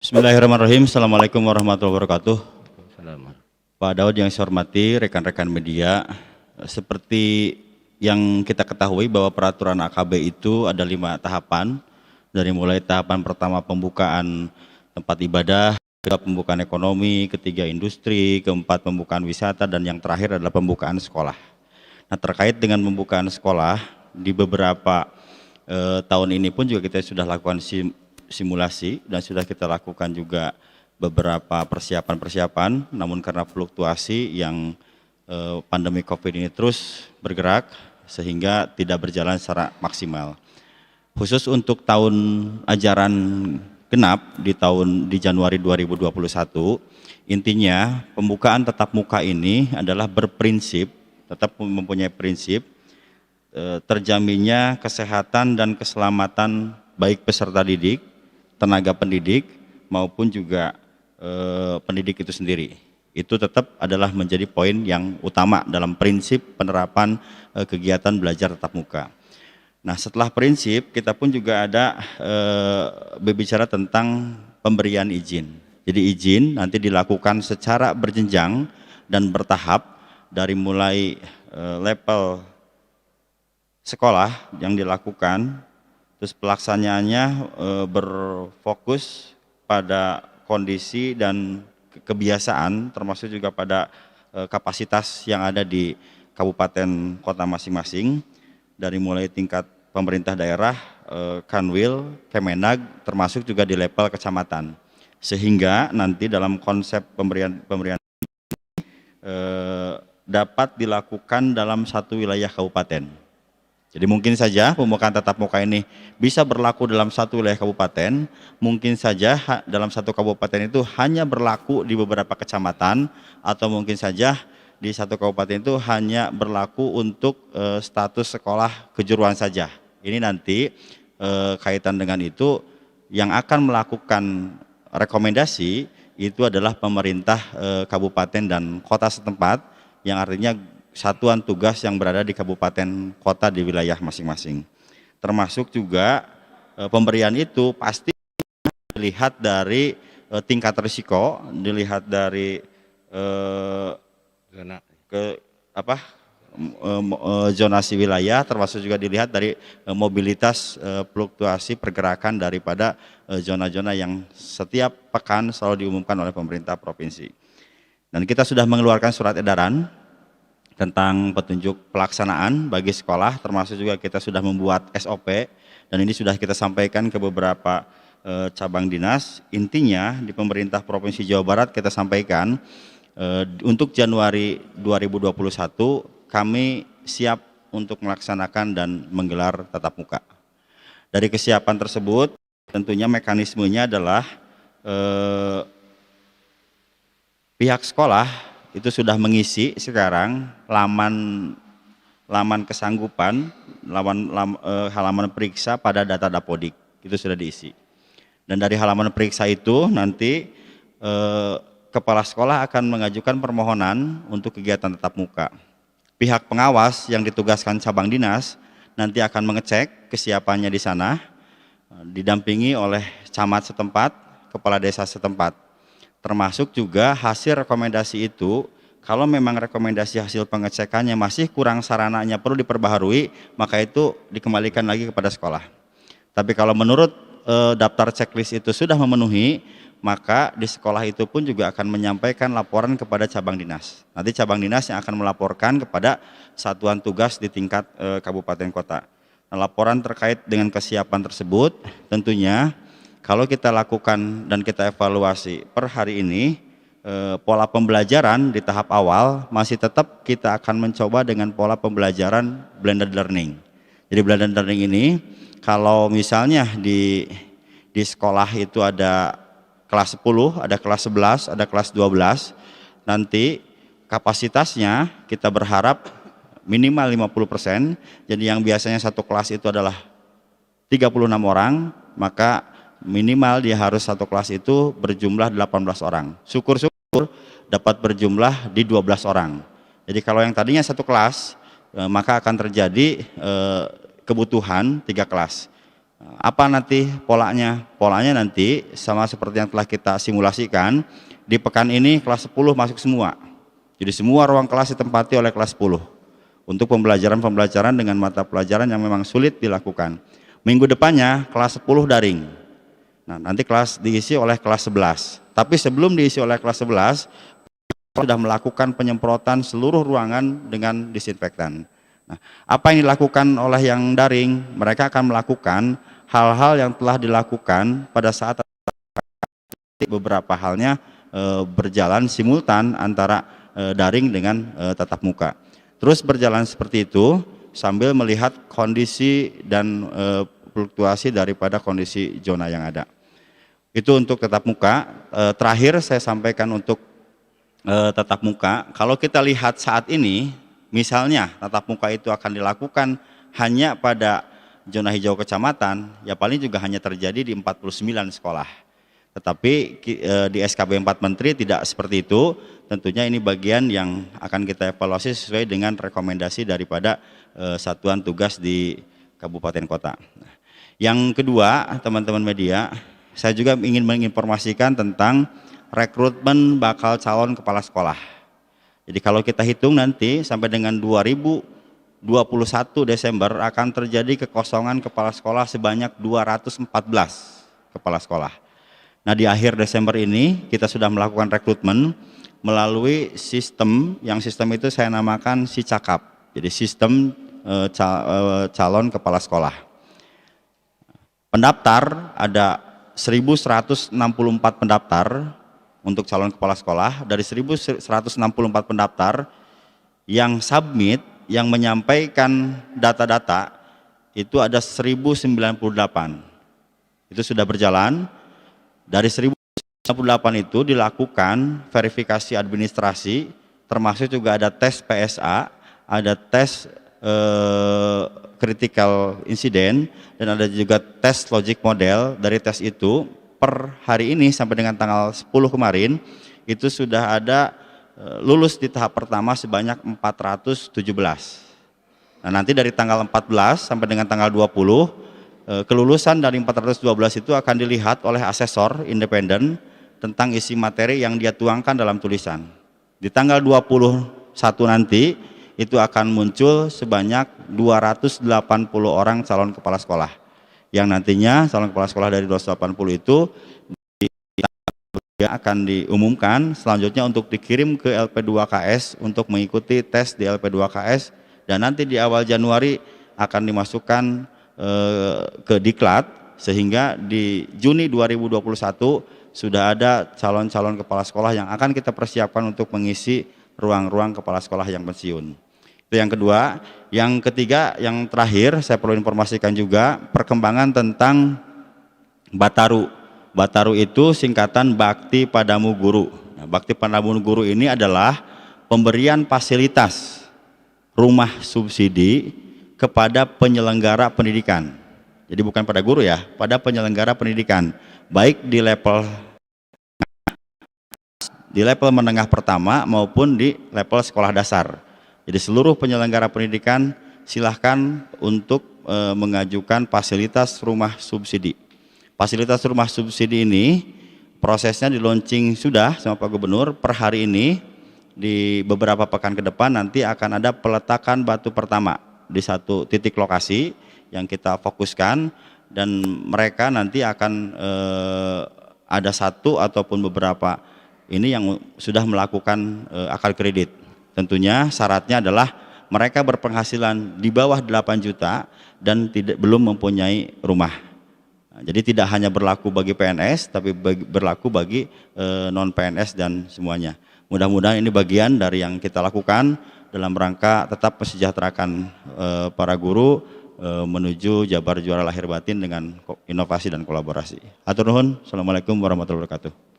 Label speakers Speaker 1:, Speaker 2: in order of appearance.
Speaker 1: Bismillahirrahmanirrahim. Assalamualaikum warahmatullahi wabarakatuh. Pak Daud yang saya hormati, rekan-rekan media, seperti yang kita ketahui bahwa peraturan AKB itu ada 5 tahapan, dari mulai tahapan pertama pembukaan tempat ibadah, kedua pembukaan ekonomi, ketiga industri, keempat pembukaan wisata, dan yang terakhir adalah pembukaan sekolah. Nah, terkait dengan pembukaan sekolah, di beberapa tahun ini pun juga kita sudah lakukan simulasi dan sudah kita lakukan juga beberapa persiapan-persiapan, namun karena fluktuasi yang pandemi COVID ini terus bergerak sehingga tidak berjalan secara maksimal. Khusus untuk tahun ajaran genap di Januari 2021, intinya pembukaan tatap muka ini adalah berprinsip, tetap mempunyai prinsip terjaminnya kesehatan dan keselamatan baik peserta didik, tenaga pendidik maupun juga pendidik itu sendiri. Itu tetap adalah menjadi poin yang utama dalam prinsip penerapan kegiatan belajar tatap muka. Nah, setelah prinsip kita pun juga ada berbicara tentang pemberian izin. Jadi izin nanti dilakukan secara berjenjang dan bertahap dari mulai level sekolah yang dilakukan, terus pelaksanaannya berfokus pada kondisi dan kebiasaan, termasuk juga pada kapasitas yang ada di kabupaten kota masing-masing, dari mulai tingkat pemerintah daerah, Kanwil, Kemenag, termasuk juga di level kecamatan, sehingga nanti dalam konsep pemberian dapat dilakukan dalam satu wilayah kabupaten. Jadi mungkin saja pembukaan tatap muka ini bisa berlaku dalam satu wilayah kabupaten, mungkin saja dalam satu kabupaten itu hanya berlaku di beberapa kecamatan, atau mungkin saja di satu kabupaten itu hanya berlaku untuk status sekolah kejuruan saja. Ini nanti kaitan dengan itu yang akan melakukan rekomendasi itu adalah pemerintah kabupaten dan kota setempat, yang artinya satuan tugas yang berada di kabupaten kota di wilayah masing-masing. Termasuk juga pemberian itu pasti dilihat dari tingkat risiko, dilihat dari zonasi wilayah, termasuk juga dilihat dari mobilitas fluktuasi pergerakan daripada zona-zona yang setiap pekan selalu diumumkan oleh pemerintah provinsi. Dan kita sudah mengeluarkan surat edaran tentang petunjuk pelaksanaan bagi sekolah, termasuk juga kita sudah membuat SOP, dan ini sudah kita sampaikan ke beberapa cabang dinas. Intinya di pemerintah Provinsi Jawa Barat kita sampaikan untuk Januari 2021 kami siap untuk melaksanakan dan menggelar tatap muka. Dari kesiapan tersebut tentunya mekanismenya adalah pihak sekolah itu sudah mengisi sekarang laman kesanggupan, halaman periksa pada data Dapodik, itu sudah diisi. Dan dari halaman periksa itu nanti kepala sekolah akan mengajukan permohonan untuk kegiatan tatap muka. Pihak pengawas yang ditugaskan cabang dinas nanti akan mengecek kesiapannya di sana, didampingi oleh camat setempat, kepala desa setempat. Termasuk juga hasil rekomendasi itu, kalau memang rekomendasi hasil pengecekannya masih kurang sarananya perlu diperbaharui, maka itu dikembalikan lagi kepada sekolah. Tapi kalau menurut daftar checklist itu sudah memenuhi, maka di sekolah itu pun juga akan menyampaikan laporan kepada cabang dinas. Nanti cabang dinas yang akan melaporkan kepada satuan tugas di tingkat kabupaten kota. Nah, laporan terkait dengan kesiapan tersebut tentunya kalau kita lakukan dan kita evaluasi per hari ini, pola pembelajaran di tahap awal masih tetap kita akan mencoba dengan pola pembelajaran blended learning. Jadi blended learning ini kalau misalnya di sekolah itu ada kelas 10, ada kelas 11, ada kelas 12, nanti kapasitasnya kita berharap minimal 50%, jadi yang biasanya satu kelas itu adalah 36 orang, maka minimal dia harus satu kelas itu berjumlah 18 orang. Syukur-syukur dapat berjumlah di 12 orang. Jadi kalau yang tadinya satu kelas, maka akan terjadi kebutuhan 3 kelas. Apa nanti polanya? Polanya nanti sama seperti yang telah kita simulasikan, di pekan ini kelas 10 masuk semua. Jadi semua ruang kelas ditempati oleh kelas 10 untuk pembelajaran dengan mata pelajaran yang memang sulit dilakukan. Minggu depannya kelas 10 daring. Nah, nanti kelas diisi oleh kelas 11. Tapi sebelum diisi oleh kelas 11, sudah melakukan penyemprotan seluruh ruangan dengan disinfektan. Nah, apa yang dilakukan oleh yang daring? Mereka akan melakukan hal-hal yang telah dilakukan pada saat beberapa halnya berjalan simultan antara daring dengan tatap muka. Terus berjalan seperti itu sambil melihat kondisi dan fluktuasi daripada kondisi zona yang ada. Itu untuk tatap muka. Terakhir saya sampaikan untuk tatap muka. Kalau kita lihat saat ini, misalnya tatap muka itu akan dilakukan hanya pada zona hijau kecamatan, ya paling juga hanya terjadi di 49 sekolah. Tetapi di SKB 4 Menteri tidak seperti itu. Tentunya ini bagian yang akan kita evaluasi sesuai dengan rekomendasi daripada satuan tugas di kabupaten kota. Yang kedua, teman-teman media, saya juga ingin menginformasikan tentang rekrutmen bakal calon kepala sekolah. Jadi kalau kita hitung nanti sampai dengan 2021 Desember akan terjadi kekosongan kepala sekolah sebanyak 214 kepala sekolah. Nah, di akhir Desember ini kita sudah melakukan rekrutmen melalui sistem itu saya namakan SICAKAP. Jadi sistem calon kepala sekolah. Pendaftar ada 1.164 pendaftar untuk calon kepala sekolah. Dari 1.164 pendaftar yang submit, yang menyampaikan data-data itu ada 1.098. Itu sudah berjalan. Dari 1.098 itu dilakukan verifikasi administrasi, termasuk juga ada tes PSA, ada tes critical incident, dan ada juga tes logic model. Dari tes itu per hari ini sampai dengan tanggal 10 kemarin itu sudah ada lulus di tahap pertama sebanyak 417. Nah, nanti dari tanggal 14 sampai dengan tanggal 20 kelulusan dari 412 itu akan dilihat oleh asesor independen tentang isi materi yang dia tuangkan dalam tulisan. Di tanggal 21 nanti itu akan muncul sebanyak 280 orang calon kepala sekolah, yang nantinya calon kepala sekolah dari 280 itu akan diumumkan selanjutnya untuk dikirim ke LP2KS untuk mengikuti tes di LP2KS, dan nanti di awal Januari akan dimasukkan ke Diklat, sehingga di Juni 2021 sudah ada calon-calon kepala sekolah yang akan kita persiapkan untuk mengisi ruang-ruang kepala sekolah yang pensiun. Itu yang kedua. Yang ketiga, yang terakhir saya perlu informasikan juga perkembangan tentang Bataru. Bataru itu singkatan Bakti Padamu Guru. Nah, Bakti Padamu Guru ini adalah pemberian fasilitas rumah subsidi kepada penyelenggara pendidikan. Jadi bukan pada guru ya, pada penyelenggara pendidikan, baik di level menengah pertama maupun di level sekolah dasar. Jadi seluruh penyelenggara pendidikan silahkan untuk mengajukan fasilitas rumah subsidi. Fasilitas rumah subsidi ini prosesnya di launching sudah sama Pak Gubernur. Per hari ini di beberapa pekan ke depan nanti akan ada peletakan batu pertama di satu titik lokasi yang kita fokuskan, dan mereka nanti akan ada satu ataupun beberapa ini yang sudah melakukan akad kredit. Tentunya syaratnya adalah mereka berpenghasilan di bawah 8 juta dan belum mempunyai rumah. Nah, jadi tidak hanya berlaku bagi PNS, tapi berlaku bagi non-PNS dan semuanya. Mudah-mudahan ini bagian dari yang kita lakukan dalam rangka tetap mensejahterakan para guru menuju Jabar Juara Lahir Batin dengan inovasi dan kolaborasi. Hatur nuhun. Assalamualaikum warahmatullahi wabarakatuh.